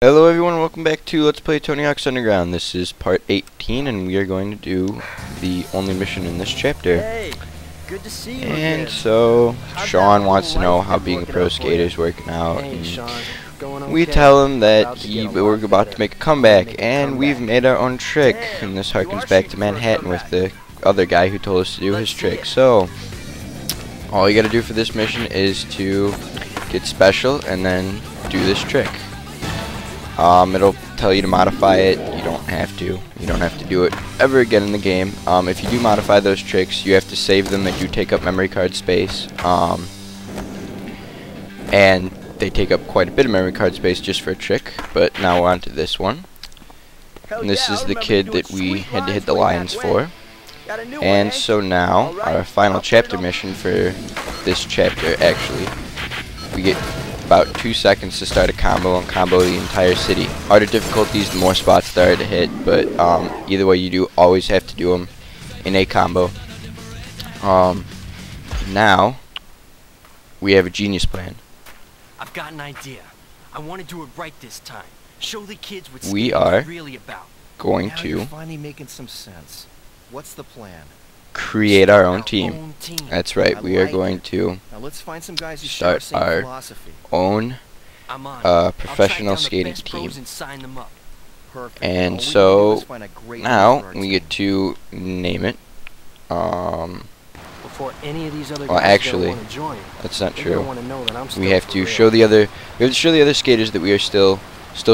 Hello everyone, welcome back to Let's Play Tony Hawk's Underground. This is part 18 and we are going to do the only mission in this chapter. Hey, good to see you And again. so, How's Sean that wants to little know life how been being a working pro out for skater you? is working out. Hey, And Sean, going we okay? tell him that About to get a we're lot about better. to make a comeback, Make a and we've comeback. made our own trick. Damn, And this you harkens are back to shooting for a Manhattan with comeback. the other guy who told us to do Let's his see trick. it. So, all you gotta do for this mission is to get special and then do this trick. It'll tell you to modify it. You don't have to. You don't have to do it ever again in the game. If you do modify those tricks, you have to save them. They do take up memory card space. And they take up quite a bit of memory card space just for a trick. But now we're on to this one. Hell And this yeah, is I the remember kid doing that we sweet had to hit lines the way lions back when. for. Got a new And one, eh? so now, All right, our final I'll put chapter it on. mission for this chapter, actually, we get about 2 seconds to start a combo and combo the entire city. Harder difficulties, the more spots there are to hit, but either way you do, always have to do them in a combo. Now, we have a genius plan. I've got an idea. I want to do it right this time. Show the kids what We skating are is really about. going Now you're to finally making some sense. What's the plan? create our own Our team. own team. That's right, I we are like going it. to Now let's find some guys who share our start same our philosophy. own I'm on. professional I'll track down skating the best team. pros and sign them up. Perfect. And All we so, need to do is find a great now leader for our we team. get to name it. Before any of these other Well, guys actually, want to join, that's not they're gonna true. want to know that I'm still We have for to real. show the other. We have to show the other skaters that we are still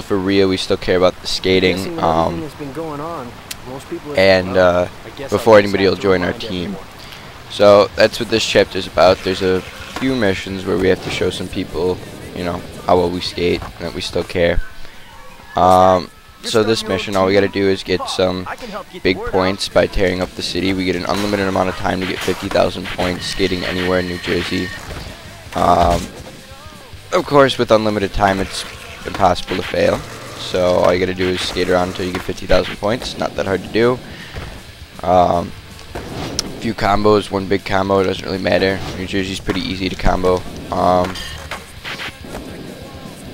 for real. We still care about the skating. Guessing with everything that's been going on, most people are and, saying, "Well, I guess I'll before just anybody have will to join our remind team. everyone." So that's what this chapter is about. There's a few missions where we have to show some people, you know, how well we skate and that we still care. So this mission, all we gotta do is get some I can help get the big word out. points by tearing up the city. We get an unlimited amount of time to get 50,000 points skating anywhere in New Jersey. Of course, with unlimited time, it's impossible to fail. So all you gotta do is skate around until you get 50,000 points. Not that hard to do. Few combos, one big combo, doesn't really matter. New Jersey's pretty easy to combo.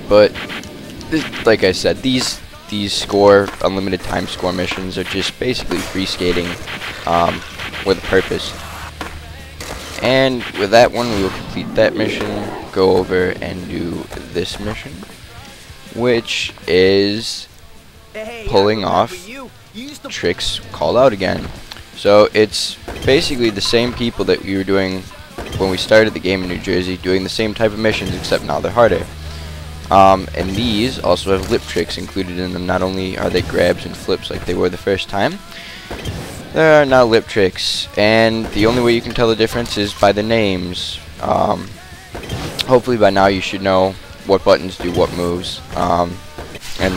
But like I said, these score unlimited time score missions are just basically free skating with a purpose. And with that one, we will complete that mission, go over and do this mission, which is Hey, pulling I remember off you. You used to tricks called out again. So it's basically the same people that we were doing when we started the game in New Jersey, doing the same type of missions, except now they're harder. And these also have lip tricks included in them. Not only are they grabs and flips like they were the first time, there are now lip tricks, and the only way you can tell the difference is by the names. Hopefully by now you should know what buttons do what moves, and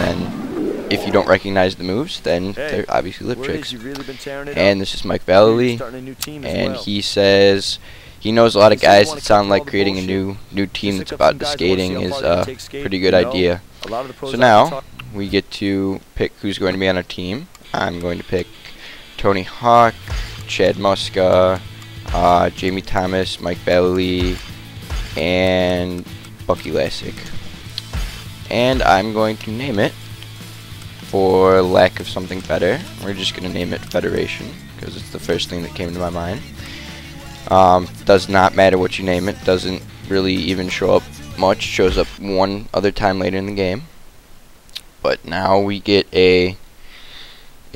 then if you don't recognize the moves, then they're obviously lip Word tricks. is you've really been tearing it And up. this is Mike You're Vallely, starting a new team as and well. he says he knows a lot of He says you guys wanna that sound cut like through all the creating a bullshit. new team Just that's look up about some the guys who wanna see skating how is far they a take skating, pretty good you know? idea. A lot of the pros So I now talk- we get to pick who's going to be on our team. I'm going to pick Tony Hawk, Chad Muska, Jamie Thomas, Mike Vallely, and Bucky Lassick. And I'm going to name it, for lack of something better, we're just going to name it Federation, because it's the first thing that came to my mind. Does not matter what you name it, doesn't really even show up much, shows up one other time later in the game. But now we get a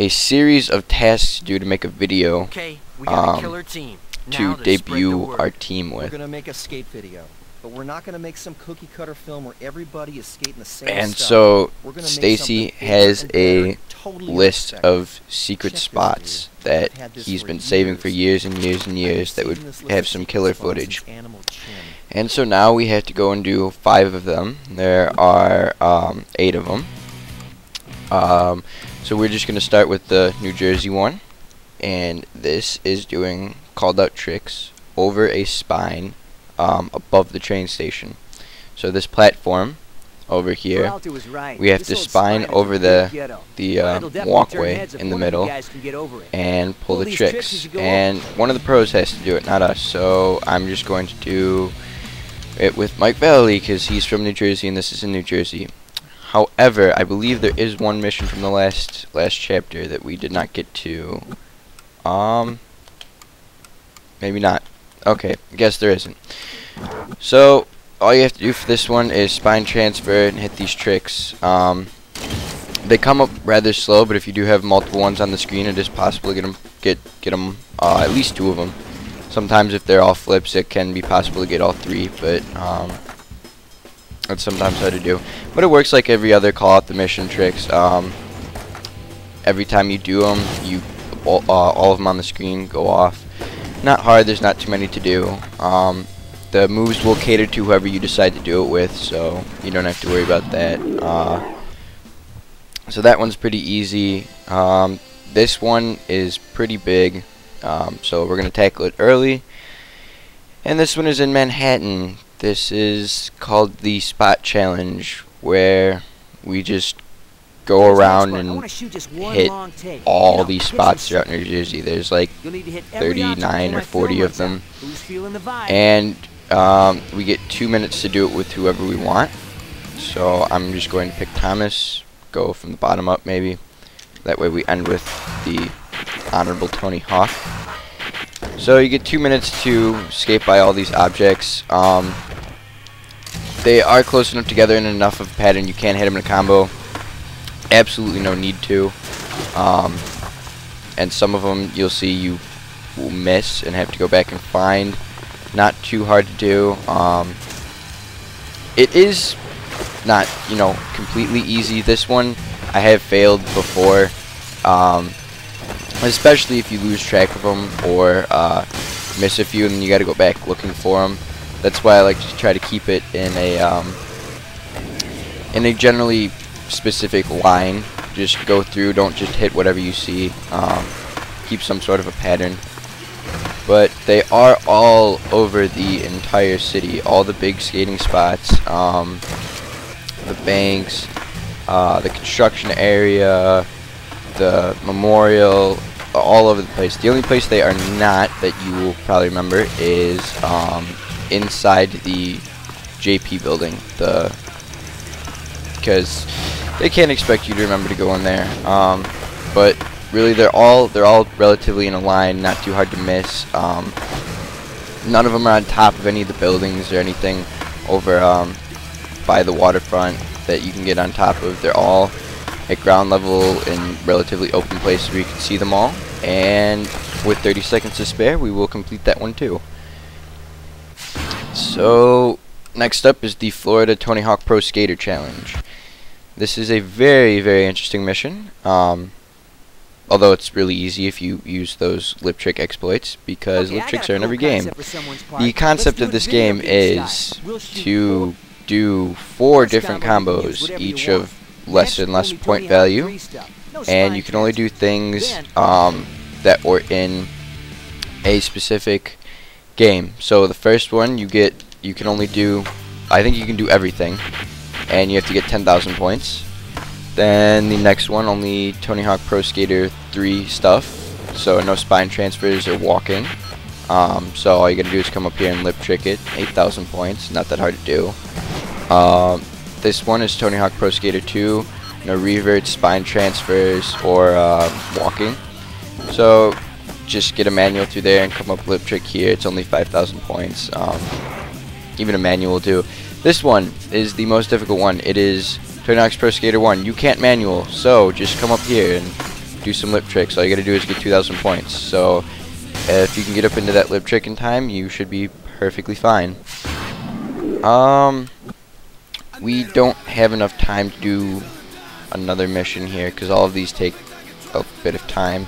series of tasks to do to make a video Okay, we got a killer team. to Now spread the debut word. our team We're with. gonna make a skate video, but we're not gonna make some cookie cutter film where everybody is skating the same And stuff. so We're gonna make Stacy something bigger has and better a and totally list unexpected. of secret Check this, spots dude. that I've had this he's for been saving for years. years and years and I've been years that would saving this list have of some secret killer spots footage. since Animal Chin. And so now we have to go and do 5 of them. There are 8 of them. So we're just going to start with the New Jersey one. And this is doing called out tricks over a spine above the train station. So this platform over here, Peralta was right. we have This to old spine is a over real the ghetto. the But it'll definitely turn walkway heads if in the one of you middle guys can get over it. and pull Pull the these tricks tricks. as you go And one of the pros has to do it, not us. So I'm just going to do it with Mike Vallely because he's from New Jersey and this is in New Jersey. However, I believe there is one mission from the last chapter that we did not get to. Maybe not. Okay, I guess there isn't. So all you have to do for this one is spine transfer and hit these tricks. They come up rather slow, but if you do have multiple ones on the screen, it is possible to get them at least 2 of them. Sometimes if they're all flips, it can be possible to get all 3, but that's sometimes hard to do. But it works like every other Call Out the Mission tricks. Every time you do them, all of them on the screen go off. Not hard, there's not too many to do. The moves will cater to whoever you decide to do it with, so you don't have to worry about that. So that one's pretty easy. This one is pretty big, so we're going to tackle it early. And this one is in Manhattan. This is called the Spot Challenge, where we just go around and hit all these spots throughout New Jersey. There's like 39 or 40 of them. And we get 2 minutes to do it with whoever we want. So I'm just going to pick Thomas, go from the bottom up maybe. That way we end with the Honorable Tony Hawk. So you get 2 minutes to escape by all these objects. They are close enough together in enough of a pattern you can hit them in a combo. Absolutely no need to. And some of them you'll see you will miss and have to go back and find. Not too hard to do. It is not, completely easy. This one I have failed before, especially if you lose track of them or miss a few and then you got to go back looking for them. That's why I like to try to keep it in a generally specific line. Just go through, don't just hit whatever you see. Keep some sort of a pattern. But they are all over the entire city. All the big skating spots, the banks, the construction area, the memorial, all over the place. The only place they are not that you will probably remember is inside the JP building. Because they can't expect you to remember to go in there. But really, they're all relatively in a line, not too hard to miss. None of them are on top of any of the buildings or anything over by the waterfront that you can get on top of. They're all at ground level in relatively open places where you can see them all. And with 30 seconds to spare, we will complete that one too. So next up is the Florida Tony Hawk Pro Skater Challenge. This is a very, very interesting mission. Although it's really easy if you use those lip trick exploits, because lip tricks are in every game. The concept of this game is to do 4 different combos, each of less and less point value, and you can only do things that were in a specific game. So the first one you can only do, I think you can do everything, and you have to get 10,000 points. Then the next one, only Tony Hawk Pro Skater 3 stuff, so no spine transfers or walking. So all you gotta do is come up here and lip trick it. 8,000 points, not that hard to do. This one is Tony Hawk Pro Skater 2, no reverts, spine transfers, or walking. So just get a manual through there and come up lip trick here. It's only 5,000 points. Even a manual will do. This one is the most difficult one. It is Tony Hawk's Pro Skater 1. You can't manual, so just come up here and do some lip tricks. All you gotta do is get 2,000 points. So if you can get up into that lip trick in time, you should be perfectly fine. We don't have enough time to do another mission here because all of these take a bit of time.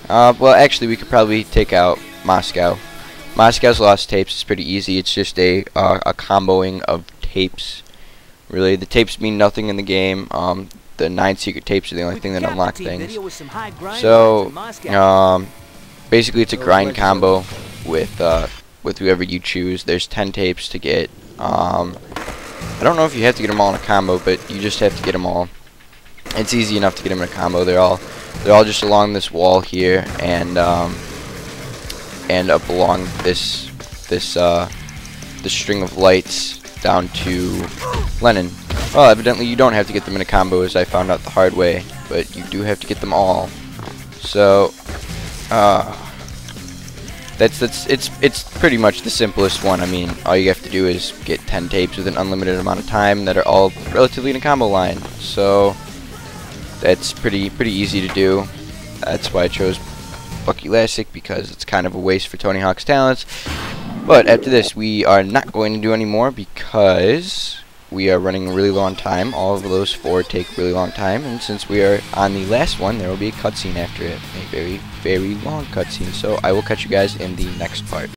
Well, actually, we could probably take out Moscow. Moscow's Lost Tapes is pretty easy. It's just a comboing of tapes. Really, the tapes mean nothing in the game. The 9 secret tapes are the only thing that unlock things. So, basically, it's a grind combo with whoever you choose. There's 10 tapes to get. I don't know if you have to get them all in a combo, but you just have to get them all. It's easy enough to get them in a combo. They're all just along this wall here, and up along this string of lights down to Lenin. Well, evidently you don't have to get them in a combo, as I found out the hard way, but you do have to get them all. So, it's pretty much the simplest one. I mean, all you have to do is get 10 tapes with an unlimited amount of time that are all relatively in a combo line. So, that's pretty easy to do. That's why I chose Buck Elastic, because it's kind of a waste for Tony Hawk's talents. But after this, we are not going to do any more because we are running a really long time. All of those 4 take really long time, and since we are on the last one, there will be a cutscene after it. A very, very long cutscene. So I will catch you guys in the next part.